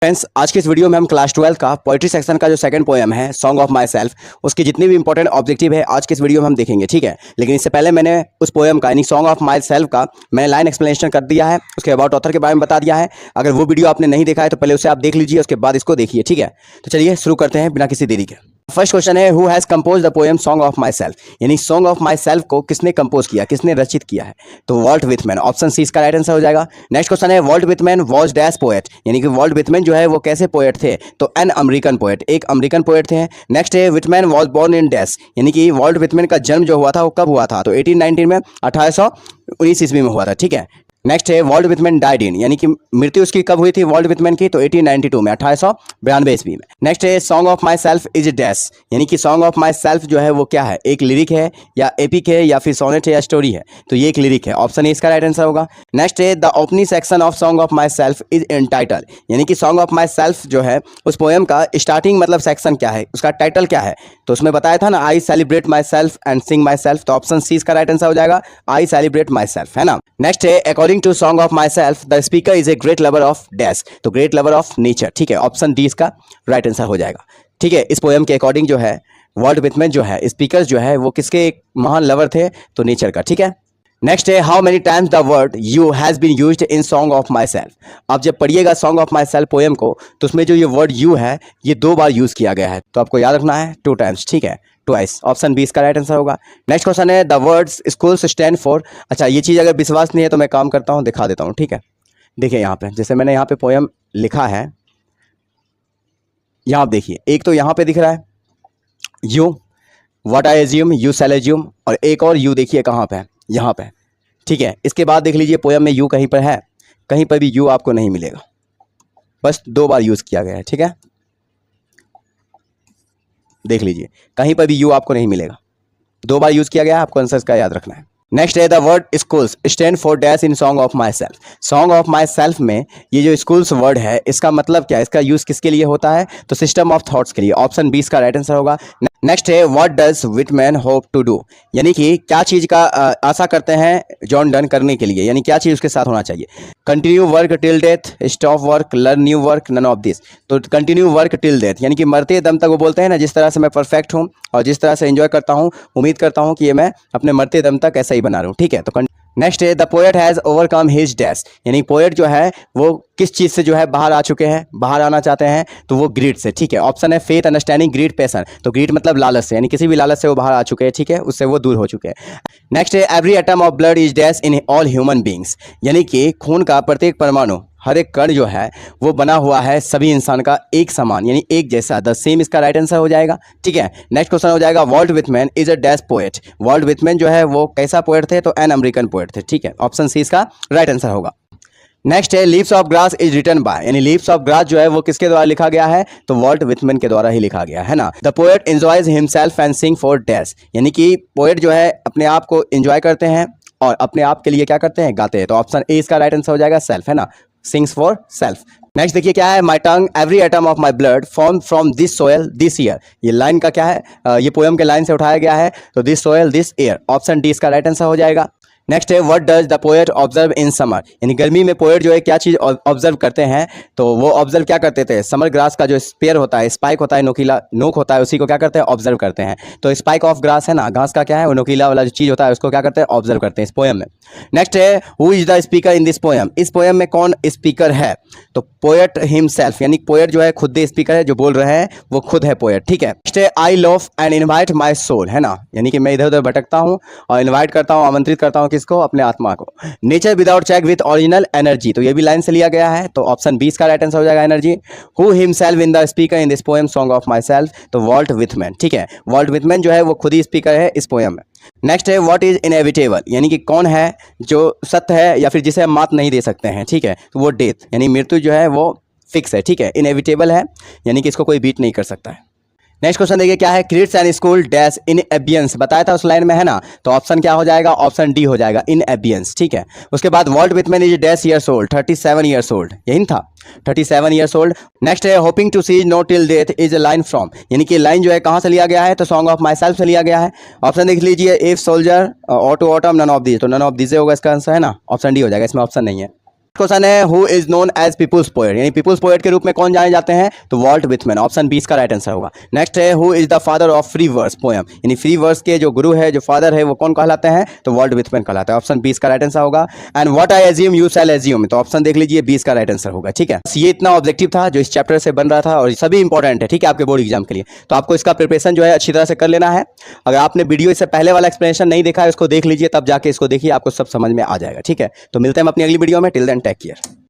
Friends, आज की इस वीडियो में हम क्लास 12 का पोएट्री सेक्शन का जो सेकंड पोएम है सॉन्ग ऑफ माई सेल्फ, उसकी जितनी भी इंपॉर्टेंट ऑब्जेक्टिव है आज की इस वीडियो में हम देखेंगे। ठीक है, लेकिन इससे पहले मैंने उस पोएम का यानी सॉन्ग ऑफ माई सेल्फ का मैंने लाइन एक्सप्लेनेशन कर दिया है, उसके अबाउट ऑथर के बारे में बता दिया है। अगर वो वीडियो आपने नहीं देखा है तो पहले उसे आप देख लीजिए, उसके बाद इसको देखिए। ठीक है, तो चलिए शुरू करते हैं बिना किसी देरी के। फर्स्ट क्वेश्चन है, who has compose the poem song of my self, यानी सॉन्ग ऑफ माई सेल्फ को किसने कंपोज किया, किसने रचित किया है? तो वॉल्ट विथमैन, ऑप्शन सी इसका राइट आंसर हो जाएगा। नेक्स्ट क्वेश्चन है, वॉल्ट विथमैन वॉज डैश पोएट, यानी कि वॉल्ट विथमैन जो है वो कैसे पोएट थे? तो एन अमेरिकन पोएट, एक अमेरिकन पोएट थे। नेक्स्ट है, विथमैन वॉज बोर्न इन डैश, यानी कि वॉल्ट विथमैन का जन्म जो हुआ था वो कब हुआ था? तो 1819 में, 1819 ईस्वी में हुआ था। ठीक है, नेक्स्ट है, वॉल्ट विथमैन डाइड इन, यानी कि मृत्यु उसकी कब हुई थी वॉल्ट विथमैन की? तो 1892 में, 1892 ईस्वी में। नेक्स्ट है, song of my self is dash, यानी कि सॉन्ग ऑफ माई सेल्फ जो है वो क्या है? एक लिरिक है या एपिक है या फिर सोनेट है या स्टोरी है? तो ये एक लिरिक है, ऑप्शन ए इसका राइट आंसर होगा। नेक्स्ट है, the opening section of song of my self is in title, यानी कि सॉन्ग ऑफ माई सेल्फ जो है उस पोएम का स्टार्टिंग मतलब सेक्शन क्या है, उसका टाइटल क्या है? तो उसमें बताया था ना, I celebrate my self and Singh my self, तो ऑप्शन सी इसका राइट आंसर हो जाएगा, आई सेलिब्रेट माई सेल्फ, है ना। नेक्स्ट है, according to song of my self the speaker is a great lover of dash, तो great lover of nature. ठीक है, ऑप्शन डी इसका राइट आंसर हो जाएगा। ठीक है, इस पोएम के अकॉर्डिंग जो है वॉल्ट विथमैन जो है स्पीकर जो है वो किसके एक महान लवर थे? तो नेचर का। ठीक है, नेक्स्ट है, how many times the word you has been used in song of my self. आप जब पढ़िएगा song of my self poem को तो उसमें जो ये वर्ड यू है ये 2 बार यूज़ किया गया है, तो आपको याद रखना है 2 टाइम्स। ठीक है, ट्वाइस, ऑप्शन बी इसका राइट आंसर होगा। नेक्स्ट क्वेश्चन है, the words schools stand for. अच्छा, ये चीज़ अगर विश्वास नहीं है तो मैं काम करता हूँ, दिखा देता हूँ। ठीक है, देखिए यहाँ पे जैसे मैंने यहाँ पे पोएम लिखा है, यहाँ आप देखिए, एक तो यहाँ पे दिख रहा है you, what I assume, you shall assume, और एक और यू देखिए कहाँ पे है, यहाँ पे। ठीक है, इसके बाद देख लीजिए पोएम में यू कहीं पर है? कहीं पर भी यू आपको नहीं मिलेगा, बस 2 बार यूज़ किया गया है। ठीक है, देख लीजिए कहीं पर भी यू आपको नहीं मिलेगा, 2 बार यूज़ किया गया है, आपको आंसर का याद रखना है। नेक्स्ट है, the word schools stand for dash in song of my self. Song of my self में ये जो स्कूल्स वर्ड है इसका मतलब क्या है, इसका यूज़ किसके लिए होता है? तो सिस्टम ऑफ थॉट्स के लिए, ऑप्शन बी इसका राइट आंसर होगा। नेक्स्ट है, what does Whitman hope to do, यानी कि क्या चीज़ का आशा करते हैं जॉन डन करने के लिए, यानी क्या चीज़ उसके साथ होना चाहिए? Continue work till death, stop work, learn new work, none of this. तो कंटिन्यू वर्क टिल डेथ, यानी कि मरते दम तक वो बोलते हैं ना, जिस तरह से मैं परफेक्ट हूँ और जिस तरह से एंजॉय करता हूँ, उम्मीद करता हूँ कि ये मैं अपने मरते दम तक ऐसा ही बना रहा हूँ। ठीक है, तो नेक्स्ट है, the poet has overcome his dash, यानी पोएट जो है वो किस चीज़ से जो है बाहर आ चुके हैं, बाहर आना चाहते हैं? तो वो ग्रीड से। ठीक है, ऑप्शन है फेथ, अंडरस्टैंडिंग, ग्रीड, पैशन। तो ग्रीड मतलब लालच से, यानी किसी भी लालच से वो बाहर आ चुके हैं। ठीक है, उससे वो दूर हो चुके हैं। नेक्स्ट है, every atom of blood is dash in all human beings, यानी कि खून का प्रत्येक परमाणु, हर एक कण जो है वो बना हुआ है सभी इंसान का एक समान, यानी एक जैसा, द सेम इसका राइट आंसर हो जाएगा। ठीक है, नेक्स्ट क्वेश्चन हो जाएगा, Walt Whitman is a dash poet. Walt Whitman जो है वो कैसा पोएट थे? तो एन अमेरिकन पोएट थे। ठीक है, ऑप्शन सी इसका राइट आंसर होगा। नेक्स्ट है, leaves of grass is written by, यानी लीव्स ऑफ ग्रास जो है वो किसके द्वारा लिखा गया है? तो वॉल्ट विथमैन के द्वारा ही लिखा गया है ना। The poet enjoys himself and sing for dash, यानी कि पोएट जो है अपने आप को एंजॉय करते हैं और अपने आप के लिए क्या करते हैं? गाते हैं। तो ऑप्शन ए इसका राइट आंसर हो जाएगा, सेल्फ, है ना, सिंग्स फॉर सेल्फ। नेक्स्ट देखिए क्या है, my tongue every atom of my blood form from this soil this air. ये लाइन का क्या है? ये पोएम के लाइन से उठाया गया है, तो this soil this year, option D इसका राइट आंसर हो जाएगा। नेक्स्ट है, what does the poet observe in summer, यानी गर्मी में पोएट जो है क्या चीज़ ऑब्जर्व करते हैं? तो वो ऑब्जर्व क्या करते थे? समर ग्रास का जो स्पेयर होता है, स्पाइक होता है, नोकीला नोक होता है, उसी को क्या करते हैं? ऑब्जर्व करते हैं। तो स्पाइक ऑफ ग्रास है ना, घास का क्या है? वो नोकीला वाला जो चीज़ होता है उसको क्या करते हैं? ऑब्जर्व करते हैं इस पोएम में। नेक्स्ट है, who is the speaker in this poem, इस पोएम में कौन स्पीकर है? तो पोएट हिमसेल्फ, यानी पोएट जो है खुद स्पीकर है, जो बोल रहे हैं वो खुद है पोएट। ठीक है, नेक्स्ट है, I love and invite my soul, है ना, यानी कि मैं इधर उधर भटकता हूँ और इन्वाइट करता हूँ, आमंत्रित करता हूँ किसको? अपने आत्मा को। Nature without check with original energy, तो ये भी लाइन से लिया गया है, तो ऑप्शन 20 का राइट आंसर हो जाएगा, energy. Who himself in the speaker in this poem song of my self, तो वॉल्ट विथमैन। ठीक है, वॉल्ट विथमैन जो है वो खुद ही स्पीकर है इस पोएम में। नेक्स्ट है, व्हाट इज इनएविटेबल, यानी कि कौन है जो सत्य है या फिर जिसे हम मात नहीं दे सकते हैं? ठीक है, तो वो डेथ, यानी मृत्यु जो है वो फिक्स है। ठीक है, इनएविटेबल है, यानी कि इसको कोई बीट नहीं कर सकता है। नेक्स्ट क्वेश्चन देखिए क्या है, creates an school dash in ambience, बताया था उस लाइन में, है ना, तो ऑप्शन क्या हो जाएगा? ऑप्शन डी हो जाएगा, इन एबियंस। ठीक है, उसके बाद Walt Whitman is dash years old, 37 years old, यही था, 37 ईयर्स ओल्ड। नेक्स्ट है, hoping to see no till death is a line from, यानी कि लाइन जो है कहाँ से लिया गया है? तो सॉन्ग ऑफ माई सेल्फ से लिया गया है। ऑप्शन देख लीजिए, if soldier, auto autumn, none of this, तो नन ऑफ दिस होगा इसका आंसर, है ना, ऑप्शन डी हो जाएगा, इसमें ऑप्शन नहीं है। क्वेश्चन है who is known as people's poet, यानी पीपुल्स पोएट के रूप में कौन जाने जाते हैं, तो वॉल्ट विथमैन। ऑप्शन बी इसका राइट आंसर होगा। नेक्स्ट है who is the father of free verse poem, यानी फ्री वर्स के जो गुरु है, जो फादर है, वो कौन कहलाते हैं, तो वॉल्ट विथमैन कहलाता है। ऑप्शन बी इसका राइट आंसर होगा। And what I assume you shall assume, तो ऑप्शन देख लीजिए, बी इसका राइट आंसर होगा। ठीक है, ये इतना ऑब्जेक्टिव था जो इस चैप्टर से बन रहा था और सभी इंपॉर्टेंट है, ठीक है, आपके बोर्ड एग्जाम के लिए। तो आपको इसका प्रिपरेशन जो है अच्छी तरह से कर लेना है। अगर आपने वीडियो इससे पहले वाला एक्सप्लेनेशन नहीं देखा है, उसको देख लीजिए, तब जाके इसको देखिए, आपको सब समझ में आ जाएगा। ठीक है, तो मिलते हैं हम अपनी अगली वीडियो में। Till then take care.